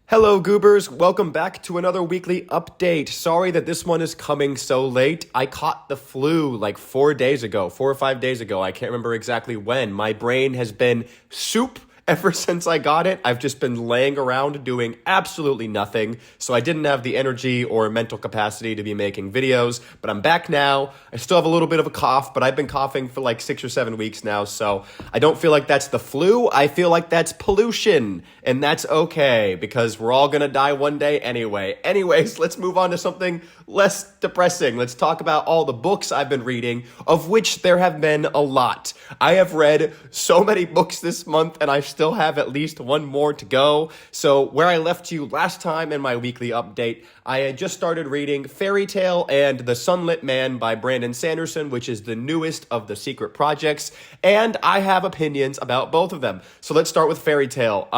Hello, Goobers. Welcome back to another weekly update. Sorry that this one is coming so late. I caught the flu like 4 days ago, 4 or 5 days ago. I can't remember exactly when. My brain has been soup ever since I got it. I've just been laying around doing absolutely nothing. So I didn't have the energy or mental capacity to be making videos, but I'm back now. I still have a little bit of a cough, but I've been coughing for like 6 or 7 weeks now. So I don't feel like that's the flu. I feel like that's pollution. And that's okay because we're all gonna die one day anyway. Anyways, let's move on to something less depressing. Let's talk about all the books I've been reading, of which there have been a lot. I have read so many books this month, and I still have at least one more to go. So where I left you last time in my weekly update, I had just started reading Fairy Tale and The Sunlit Man by Brandon Sanderson, which is the newest of the secret projects, and I have opinions about both of them. So let's start with Fairy Tale.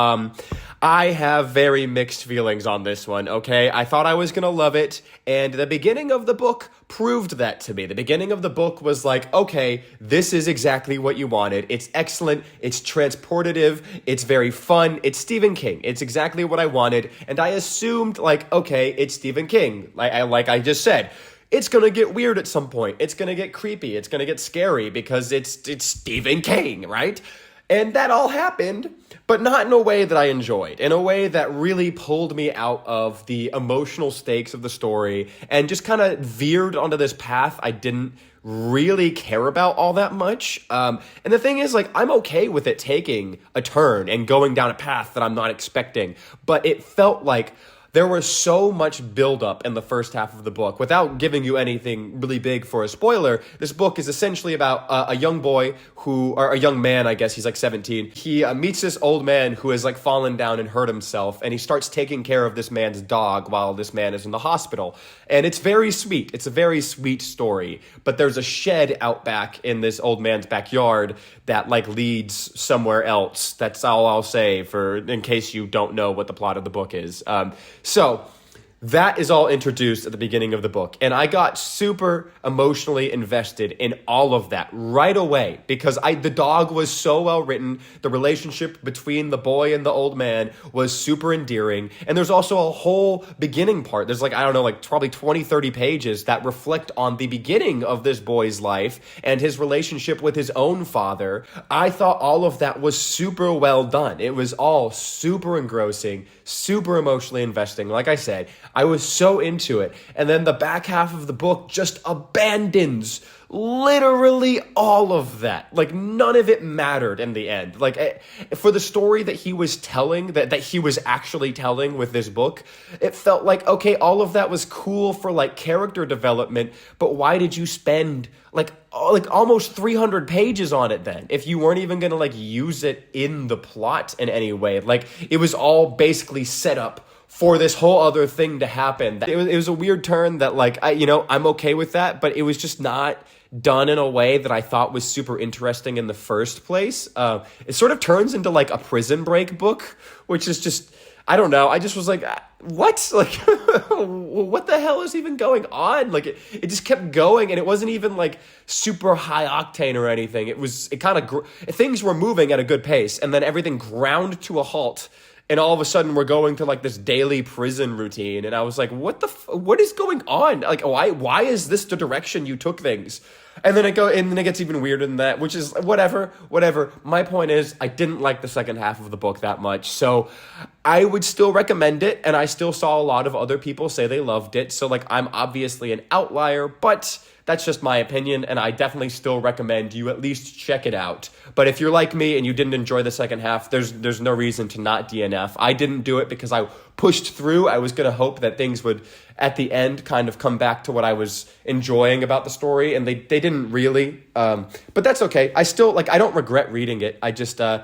I have very mixed feelings on this one, okay? I thought I was gonna love it, and the beginning of the book proved that to me. The beginning of the book was like, okay, this is exactly what you wanted. It's excellent, it's transportative, it's very fun, it's Stephen King. It's exactly what I wanted, and I assumed, like, okay, it's Stephen King. Like I just said. It's gonna get weird at some point. It's gonna get creepy. It's gonna get scary because it's Stephen King, right? And that all happened, but not in a way that I enjoyed, in a way that really pulled me out of the emotional stakes of the story and just kind of veered onto this path I didn't really care about all that much. And the thing is, like, I'm okay with it taking a turn and going down a path that I'm not expecting, but it felt like there was so much buildup in the first half of the book. Without giving you anything really big for a spoiler, this book is essentially about a young boy or a young man, I guess, he's like 17. He meets this old man who has like fallen down and hurt himself, and he starts taking care of this man's dog while this man is in the hospital. And it's very sweet. It's a very sweet story. But there's a shed out back in this old man's backyard that like leads somewhere else. That's all I'll say in case you don't know what the plot of the book is. So that is all introduced at the beginning of the book. And I got super emotionally invested in all of that right away because the dog was so well written. The relationship between the boy and the old man was super endearing. And there's also a whole beginning part. There's like, I don't know, like probably 20, 30 pages that reflect on the beginning of this boy's life and his relationship with his own father. I thought all of that was super well done. It was all super engrossing, super emotionally investing. Like I said, I was so into it. And then the back half of the book just abandons literally all of that. Like none of it mattered in the end. Like for the story that he was telling, that he was actually telling with this book, it felt like, okay, all of that was cool for like character development, but why did you spend like almost 300 pages on it then if you weren't even going to like use it in the plot in any way? Like it was all basically set up for this whole other thing to happen. It was a weird turn that like, I'm okay with that, but it was just not done in a way that I thought was super interesting in the first place. It sort of turns into like a Prison Break book, which is just, I don't know. I just was like, what? Like, what the hell is even going on? Like, it just kept going, and it wasn't even like super high octane or anything. Things were moving at a good pace, and then everything ground to a halt. And all of a sudden, we're going to like this daily prison routine, and I was like, "What is going on? Like, why is this the direction you took things?" And then it gets even weirder than that, which is whatever. My point is, I didn't like the second half of the book that much, so I would still recommend it, and I still saw a lot of other people say they loved it. So like, I'm obviously an outlier, but that's just my opinion, and I definitely still recommend you at least check it out. But if you're like me and you didn't enjoy the second half, there's no reason to not DNF. I didn't do it because I pushed through. I was going to hope that things would, at the end, kind of come back to what I was enjoying about the story, and they didn't really. But that's okay. I still, I don't regret reading it. I just, I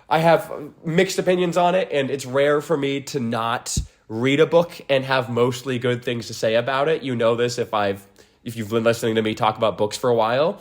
have mixed opinions on it, and it's rare for me to not read a book and have mostly good things to say about it. You know this if you've been listening to me talk about books for a while.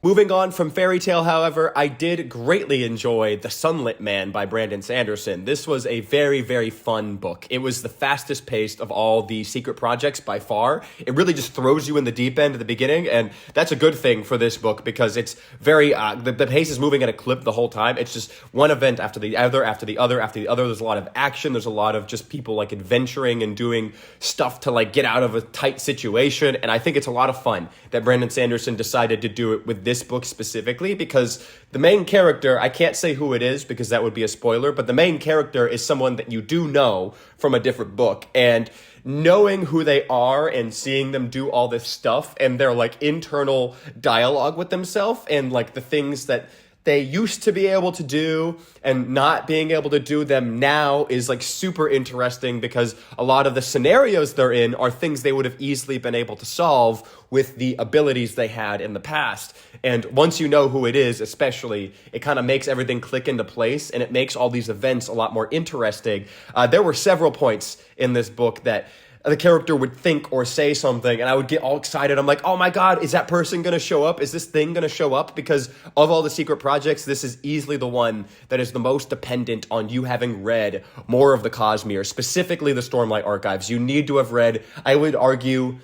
Moving on from fairy tale, however, I did greatly enjoy The Sunlit Man by Brandon Sanderson. This was a very, very fun book. It was the fastest paced of all the secret projects by far. It really just throws you in the deep end at the beginning, and that's a good thing for this book because it's very, the pace is moving at a clip the whole time. It's just one event after the other, after the other, after the other. There's a lot of action. There's a lot of just people like adventuring and doing stuff to like get out of a tight situation, and I think it's a lot of fun that Brandon Sanderson decided to do it with this book specifically because the main character, I can't say who it is because that would be a spoiler, but the main character is someone that you do know from a different book, and knowing who they are and seeing them do all this stuff and their like internal dialogue with themselves and like the things that they used to be able to do and not being able to do them now is like super interesting because a lot of the scenarios they're in are things they would have easily been able to solve with the abilities they had in the past. And once you know who it is, especially, it kind of makes everything click into place and it makes all these events a lot more interesting. There were several points in this book that the character would think or say something and I would get all excited. I'm like, oh my God, is that person going to show up? Is this thing going to show up? Because of all the secret projects, this is easily the one that is the most dependent on you having read more of the Cosmere, specifically the Stormlight Archives. You need to have read, I would argue,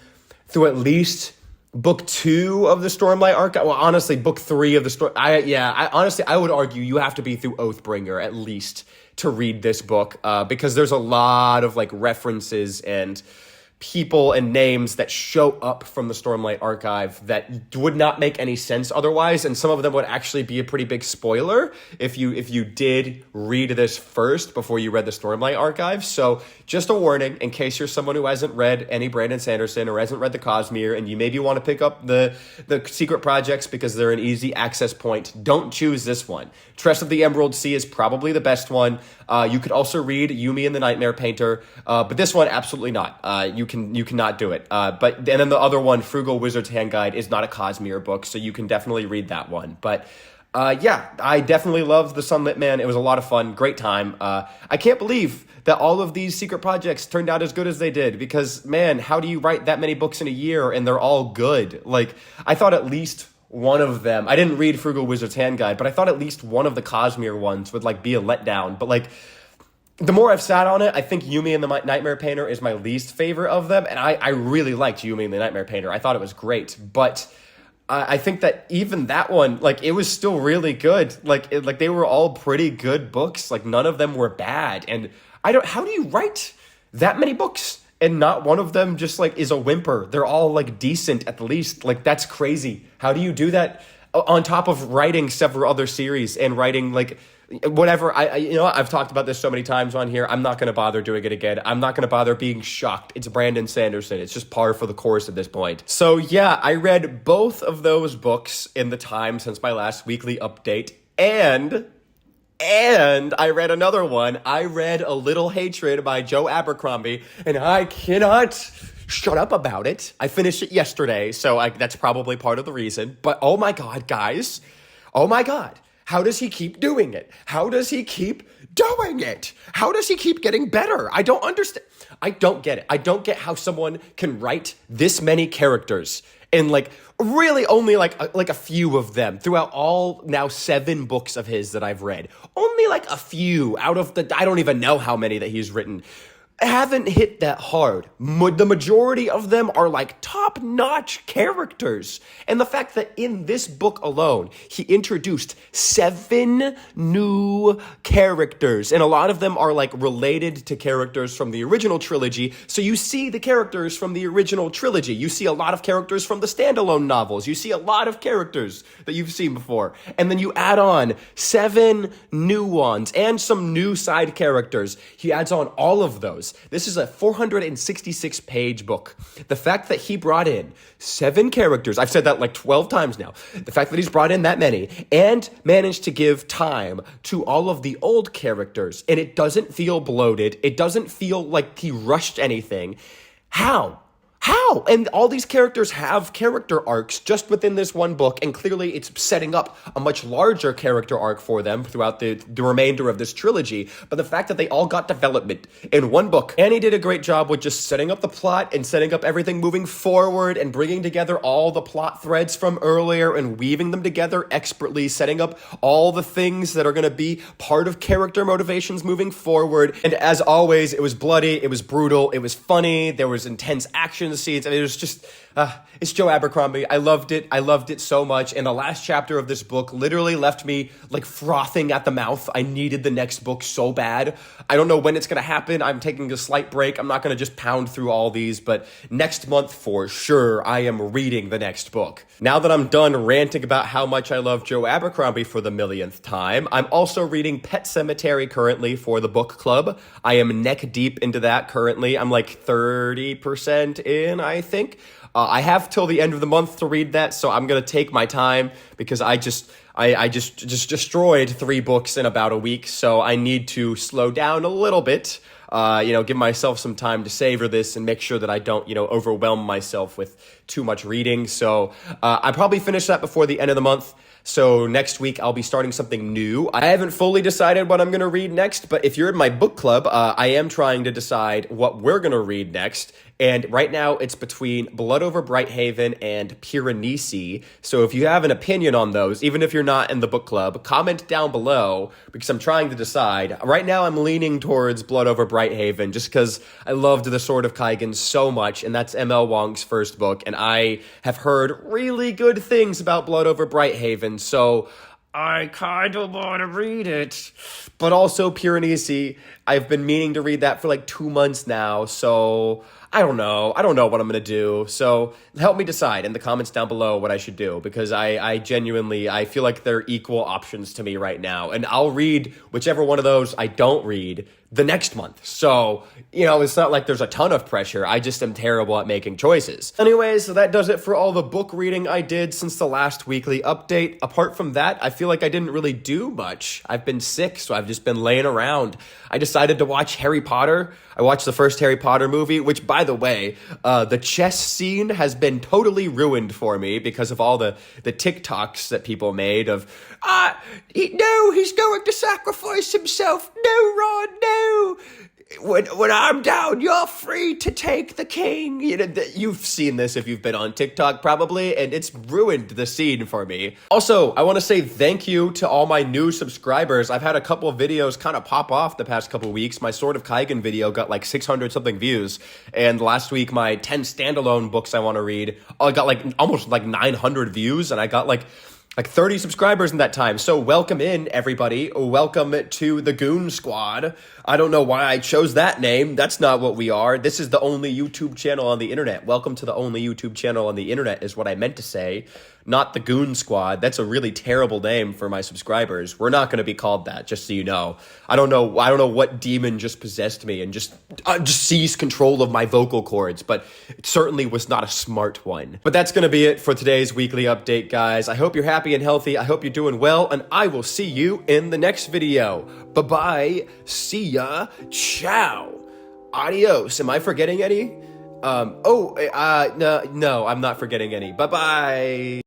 through at least book 2 of the Stormlight Archive. Well, honestly, book 3 of the Storm. Honestly, I would argue you have to be through Oathbringer at least to read this book because there's a lot of like references and people and names that show up from the Stormlight Archive that would not make any sense otherwise, and some of them would actually be a pretty big spoiler if you did read this first before you read the Stormlight Archive. So just a warning in case you're someone who hasn't read any Brandon Sanderson or hasn't read the Cosmere and you maybe want to pick up the secret projects because they're an easy access point, don't choose this one. Tress of the Emerald Sea is probably the best one. You could also read Yumi and the Nightmare Painter, but this one absolutely not. You cannot do it. And then the other one, Frugal Wizard's Hand Guide, is not a Cosmere book, so you can definitely read that one. But I definitely loved The Sunlit Man. It was a lot of fun, great time. I can't believe that all of these secret projects turned out as good as they did because, man, how do you write that many books in a year and they're all good? Like, I thought at least one of them, I didn't read Frugal Wizard's Hand Guide, but I thought at least one of the Cosmere ones would like be a letdown. But like, the more I've sat on it, I think Yumi and the Nightmare Painter is my least favorite of them. And I really liked Yumi and the Nightmare Painter. I thought it was great. But I think that even that one, like, it was still really good. Like they were all pretty good books. Like, none of them were bad. And how do you write that many books and not one of them just like is a whimper? They're all like decent at the least. Like, that's crazy. How do you do that on top of writing several other series and writing like whatever? I've talked about this so many times on here. I'm not going to bother doing it again. I'm not going to bother being shocked. It's Brandon Sanderson. It's just par for the course at this point. So yeah, I read both of those books in the time since my last weekly update, and I read another one. I read A Little Hatred by Joe Abercrombie, and I cannot shut up about it. I finished it yesterday, so that's probably part of the reason. But oh my God, guys. Oh my God. How does he keep doing it? How does he keep doing it? How does he keep getting better? I don't understand. I don't get it. I don't get how someone can write this many characters and like really only like a few of them throughout all now 7 books of his that I've read. Only like a few out of I don't even know how many that he's written haven't hit that hard. The majority of them are like top-notch characters. And the fact that in this book alone, he introduced 7 new characters. And a lot of them are like related to characters from the original trilogy. So you see the characters from the original trilogy. You see a lot of characters from the standalone novels. You see a lot of characters that you've seen before. And then you add on 7 new ones and some new side characters. He adds on all of those. This is a 466-page book. The fact that he brought in 7 characters, I've said that like 12 times now, the fact that he's brought in that many and managed to give time to all of the old characters, and it doesn't feel bloated, it doesn't feel like he rushed anything. How? How? And all these characters have character arcs just within this one book, and clearly it's setting up a much larger character arc for them throughout the remainder of this trilogy. But the fact that they all got development in one book, Annie did a great job with just setting up the plot and setting up everything moving forward and bringing together all the plot threads from earlier and weaving them together expertly, setting up all the things that are going to be part of character motivations moving forward. And as always, it was bloody, it was brutal, it was funny, there was intense action scenes. I mean, it was just, it's Joe Abercrombie. I loved it. I loved it so much. And the last chapter of this book literally left me like frothing at the mouth. I needed the next book so bad. I don't know when it's going to happen. I'm taking a slight break. I'm not going to just pound through all these, but next month for sure, I am reading the next book. Now that I'm done ranting about how much I love Joe Abercrombie for the millionth time, I'm also reading Pet Sematary currently for the book club. I am neck deep into that currently. I'm like 30% in, I think. I have till the end of the month to read that, so I'm gonna take my time because I just destroyed 3 books in about a week, so I need to slow down a little bit. Give myself some time to savor this and make sure that I don't, overwhelm myself with too much reading. So I probably finish that before the end of the month. So next week, I'll be starting something new. I haven't fully decided what I'm going to read next, but if you're in my book club, I am trying to decide what we're going to read next. And right now, it's between Blood Over Brighthaven and Piranesi. So if you have an opinion on those, even if you're not in the book club, comment down below because I'm trying to decide. Right now, I'm leaning towards Blood Over Brighthaven just because I loved The Sword of Kaigen so much, and that's M.L. Wong's first book, and I have heard really good things about Blood Over Brighthaven, so I kind of want to read it. But also Piranesi, I've been meaning to read that for like 2 months now, so I don't know what I'm going to do. So help me decide in the comments down below what I should do, because I genuinely, I feel like they're equal options to me right now. And I'll read whichever one of those I don't read the next month. So, it's not like there's a ton of pressure. I just am terrible at making choices. Anyways, so that does it for all the book reading I did since the last weekly update. Apart from that, I feel like I didn't really do much. I've been sick, so I've just been laying around. I decided to watch Harry Potter. I watched the first Harry Potter movie, which, by the way, the chess scene has been totally ruined for me because of all the TikToks that people made of, no, he's going to sacrifice himself. No, Ron, no. When I'm down, you're free to take the king. You've seen this if you've been on TikTok probably, and it's ruined the scene for me. Also, I want to say thank you to all my new subscribers. I've had a couple of videos kind of pop off the past couple of weeks. My Sword of Kaigen video got like 600 something views, and last week my 10 standalone books I want to read, I got like almost like 900 views, and I got like 30 subscribers in that time. So welcome in, everybody. Welcome to the Goon Squad. I don't know why I chose that name. That's not what we are. This is the only YouTube channel on the internet. Welcome to the only YouTube channel on the internet is what I meant to say. Not the Goon Squad. That's a really terrible name for my subscribers. We're not going to be called that, just so you know. I don't know what demon just possessed me and just seized control of my vocal cords, but it certainly was not a smart one. But that's going to be it for today's weekly update, guys. I hope you're happy and healthy. I hope you're doing well, and I will see you in the next video. Bye-bye. See ya. Ciao. Adios. Am I forgetting any? No, I'm not forgetting any. Bye-bye.